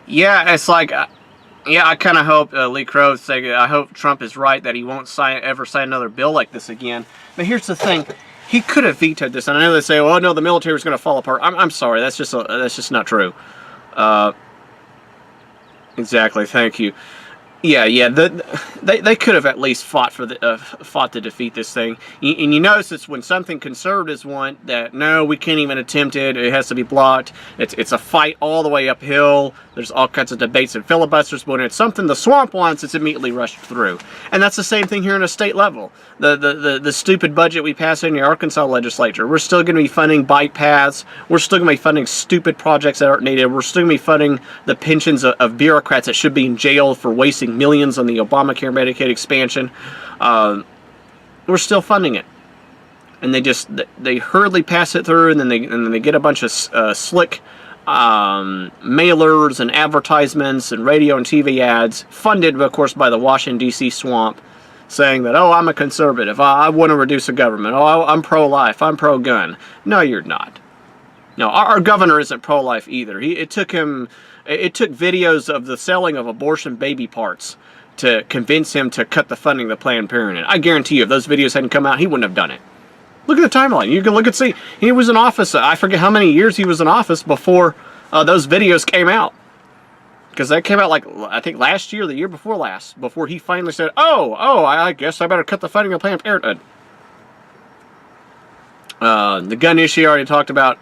Yeah, it's like, yeah, I kind of hope Lee Crow's saying, I hope Trump is right that he won't ever sign another bill like this again. But here's the thing. He could have vetoed this, and I know they say, "Oh no, the military is going to fall apart." I'm sorry, that's just not true. Exactly. Thank you. Yeah. They could have at least fought to defeat this thing. And you notice it's when something conservatives want that no, we can't even attempt it. It has to be blocked. It's a fight all the way uphill. There's all kinds of debates and filibusters. But when it's something the swamp wants, it's immediately rushed through. And that's the same thing here in a state level. The stupid budget we passed in the Arkansas legislature. We're still going to be funding bike paths. We're still going to be funding stupid projects that aren't needed. We're still going to be funding the pensions of bureaucrats that should be in jail for wasting millions on the Obamacare Medicaid expansion. We're still funding it, and they hurriedly pass it through, and then they get a bunch of slick mailers and advertisements and radio and TV ads, funded of course by the Washington D.C. swamp, saying that, oh, I'm a conservative, I want to reduce the government, oh, I'm pro-life, I'm pro-gun. No, you're not. No, our governor isn't pro-life either. It took videos of the selling of abortion baby parts to convince him to cut the funding of Planned Parenthood. I guarantee you, if those videos hadn't come out, he wouldn't have done it. Look at the timeline. You can look and see. He was in office, I forget how many years he was in office before those videos came out. Because that came out, like, I think last year, the year before last, before he finally said, oh, I guess I better cut the funding of Planned Parenthood. The gun issue I already talked about.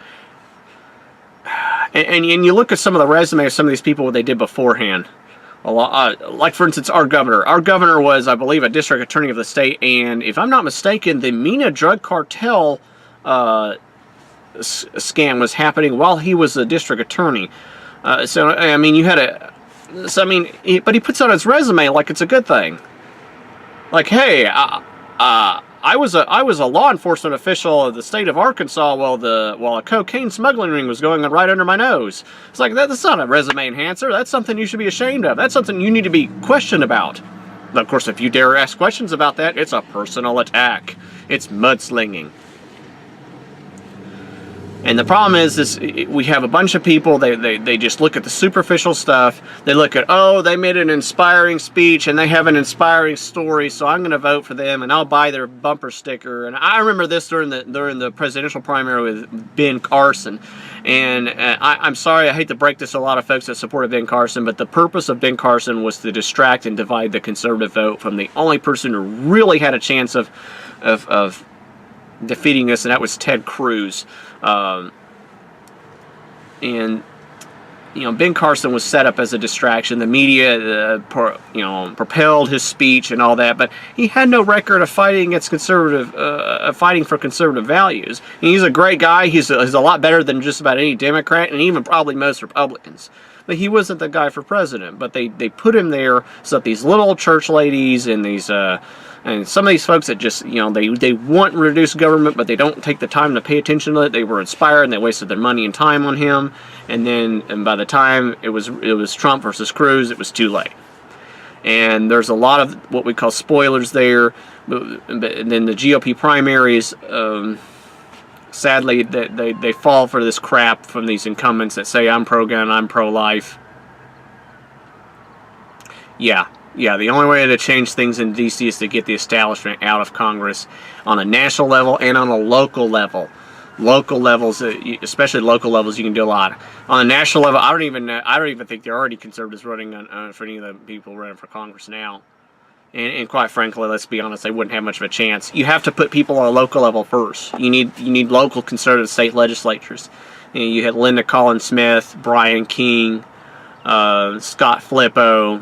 And you look at some of the resumes of some of these people, what they did beforehand. Like, for instance, our governor. Our governor was, I believe, a district attorney of the state, and if I'm not mistaken, the Mina drug cartel scam was happening while he was a district attorney. So, I mean, you had a... So, I mean, but he puts on his resume like it's a good thing. Like, hey, I was a law enforcement official of the state of Arkansas while a cocaine smuggling ring was going on right under my nose. It's like, that's not a resume enhancer. That's something you should be ashamed of. That's something you need to be questioned about. But of course, if you dare ask questions about that, it's a personal attack. It's mudslinging. And the problem is we have a bunch of people, they just look at the superficial stuff. They look at, oh, they made an inspiring speech and they have an inspiring story, so I'm going to vote for them and I'll buy their bumper sticker. And I remember this during the presidential primary with Ben Carson. And I'm sorry, I hate to break this to a lot of folks that supported Ben Carson, but the purpose of Ben Carson was to distract and divide the conservative vote from the only person who really had a chance of defeating us, and that was Ted Cruz. And you know, Ben Carson was set up as a distraction. The media, propelled his speech and all that, but he had no record of fighting against fighting for conservative values. And he's a great guy. He's a lot better than just about any Democrat, and even probably most Republicans. But he wasn't the guy for president. But they put him there so that these little church ladies and these and some of these folks that just, they want to reduce government, but they don't take the time to pay attention to it. They were inspired and they wasted their money and time on him. And by the time it was Trump versus Cruz, it was too late. And there's a lot of what we call spoilers there. And then the GOP primaries, sadly, they fall for this crap from these incumbents that say, I'm pro-gun, I'm pro-life. Yeah, the only way to change things in D.C. is to get the establishment out of Congress on a national level and on a local level. Local levels, especially local levels, you can do a lot. On a national level, I don't even think there are already conservatives running for any of the people running for Congress now. And quite frankly, let's be honest, they wouldn't have much of a chance. You have to put people on a local level first. You need local conservative state legislatures. You had Linda Collins Smith, Brian King, Scott Flippo,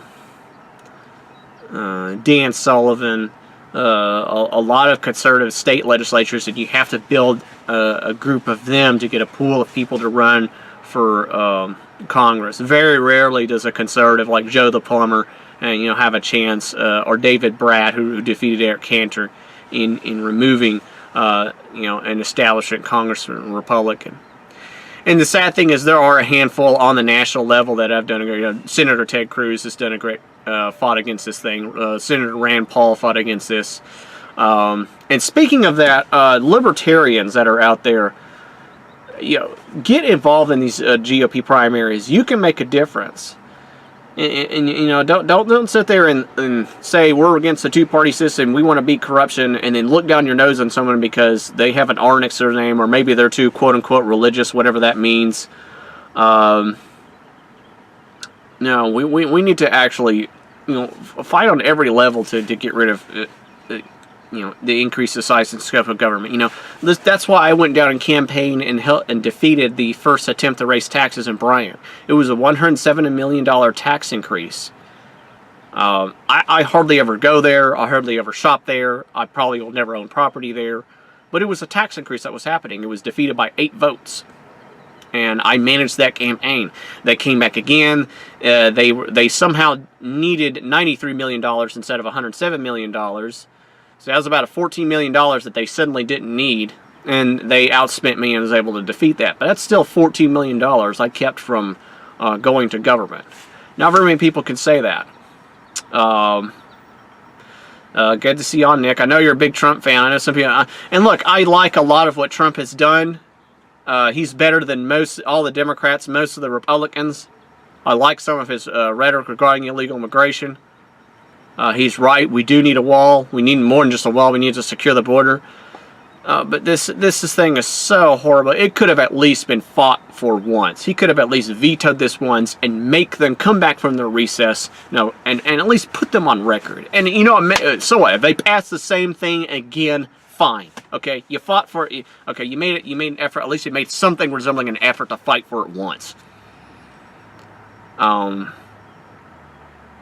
Dan Sullivan, a lot of conservative state legislatures, and you have to build a group of them to get a pool of people to run for Congress. Very rarely does a conservative like Joe the Plumber have a chance, or David Bratt, who defeated Eric Cantor in removing an establishment Congressman Republican. And the sad thing is there are a handful on the national level that have done a great. Senator Ted Cruz has done a great fought against this thing. Senator Rand Paul fought against this. And speaking of that, libertarians that are out there, get involved in these GOP primaries. You can make a difference. And you know, don't sit there and say we're against the two-party system, we want to beat corruption, and then look down your nose on someone because they have an R next to their name, or maybe they're too quote-unquote religious, whatever that means. No, we need to actually, you know, fight on every level to get rid of, you know, the increase the size and scope of government. You know, that's why I went down and campaigned and defeated the first attempt to raise taxes in Bryant. It was a $170 million tax increase. I hardly ever go there. I hardly ever shop there. I probably will never own property there. But it was a tax increase that was happening. It was defeated by 8 votes. And I managed that campaign. They came back again. They somehow needed $93 million instead of $107 million. So that was about a $14 million that they suddenly didn't need. And they outspent me and was able to defeat that. But that's still $14 million I kept from going to government. Not very many people can say that. Good to see you on, Nick. I know you're a big Trump fan. I know some people... and look, I like a lot of what Trump has done. He's better than all the Democrats, most of the Republicans. I like some of his rhetoric regarding illegal immigration. He's right. We do need a wall. We need more than just a wall. We need to secure the border. But this thing is so horrible. It could have at least been fought for once. He could have at least vetoed this once and make them come back from their recess. No, and at least put them on record. And you know, so what? If they pass the same thing again, fine. Okay, you fought for it. Okay, you made it. You made an effort. At least you made something resembling an effort to fight for it once.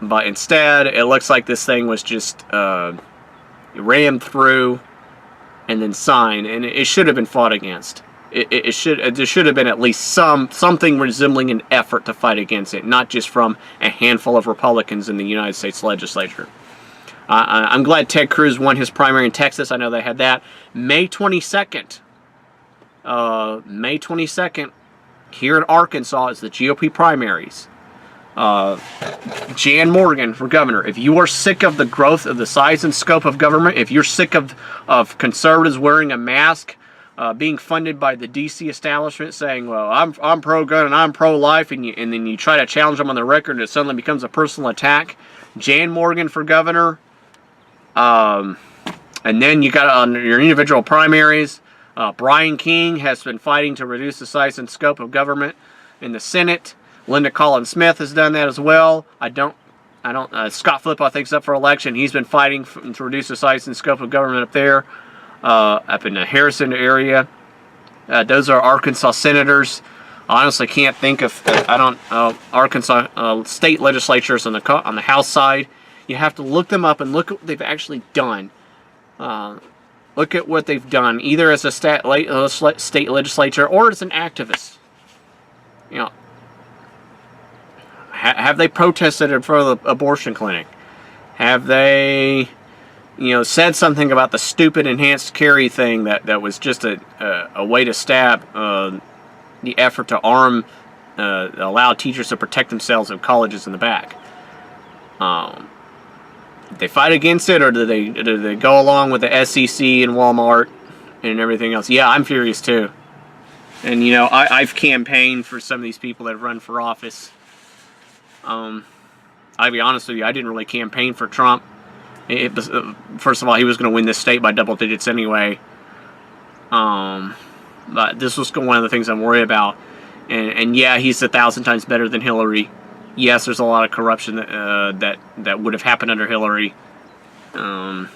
But instead, it looks like this thing was just rammed through and then signed, and it should have been fought against. There should have been at least something resembling an effort to fight against it, not just from a handful of Republicans in the United States legislature. I'm glad Ted Cruz won his primary in Texas. I know they had that. May 22nd. May 22nd, here in Arkansas is the GOP primaries. Jan Morgan for governor. If you are sick of the growth of the size and scope of government, if you're sick of conservatives wearing a mask, being funded by the D.C. establishment, saying, "Well, I'm pro-gun and I'm pro-life," and then you try to challenge them on the record, and it suddenly becomes a personal attack. Jan Morgan for governor. And then you got on your individual primaries. Brian King has been fighting to reduce the size and scope of government in the Senate. Linda Collins Smith has done that as well. Scott Flip, I think, is up for election. He's been fighting to reduce the size and scope of government up there, up in the Harrison area. Those are Arkansas senators. I honestly can't think of, Arkansas state legislatures on the House side. You have to look them up and look at what they've actually done. Look at what they've done, either as a state legislature or as an activist. You know, have they protested in front of the abortion clinic? Have they, you know, said something about the stupid enhanced carry thing that was just a way to stab the effort to allow teachers to protect themselves in colleges in the back? Did they fight against it, or do they go along with the SEC and Walmart and everything else? Yeah, I'm furious too. And you know, I've campaigned for some of these people that have run for office. I'll be honest with you, I didn't really campaign for Trump. First of all, he was going to win this state by double digits anyway. But this was one of the things I'm worried about. And yeah, he's 1,000 times better than Hillary. Yes, there's a lot of corruption that would have happened under Hillary. But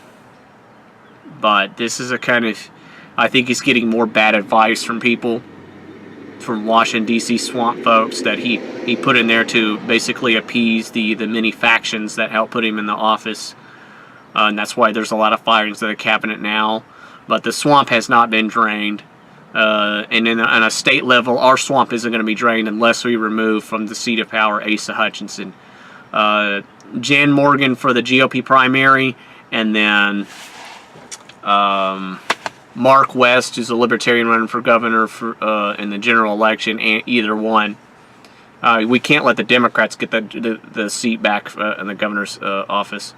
this is I think he's getting more bad advice from people, from Washington D.C. swamp folks that he put in there to basically appease the many factions that helped put him in the office. And that's why there's a lot of firings in the cabinet now. But the swamp has not been drained. And on a state level, our swamp isn't going to be drained unless we remove from the seat of power Asa Hutchinson. Jan Morgan for the GOP primary, and then Mark West, who's a libertarian running for governor in the general election, either one. We can't let the Democrats get the seat back in the governor's office.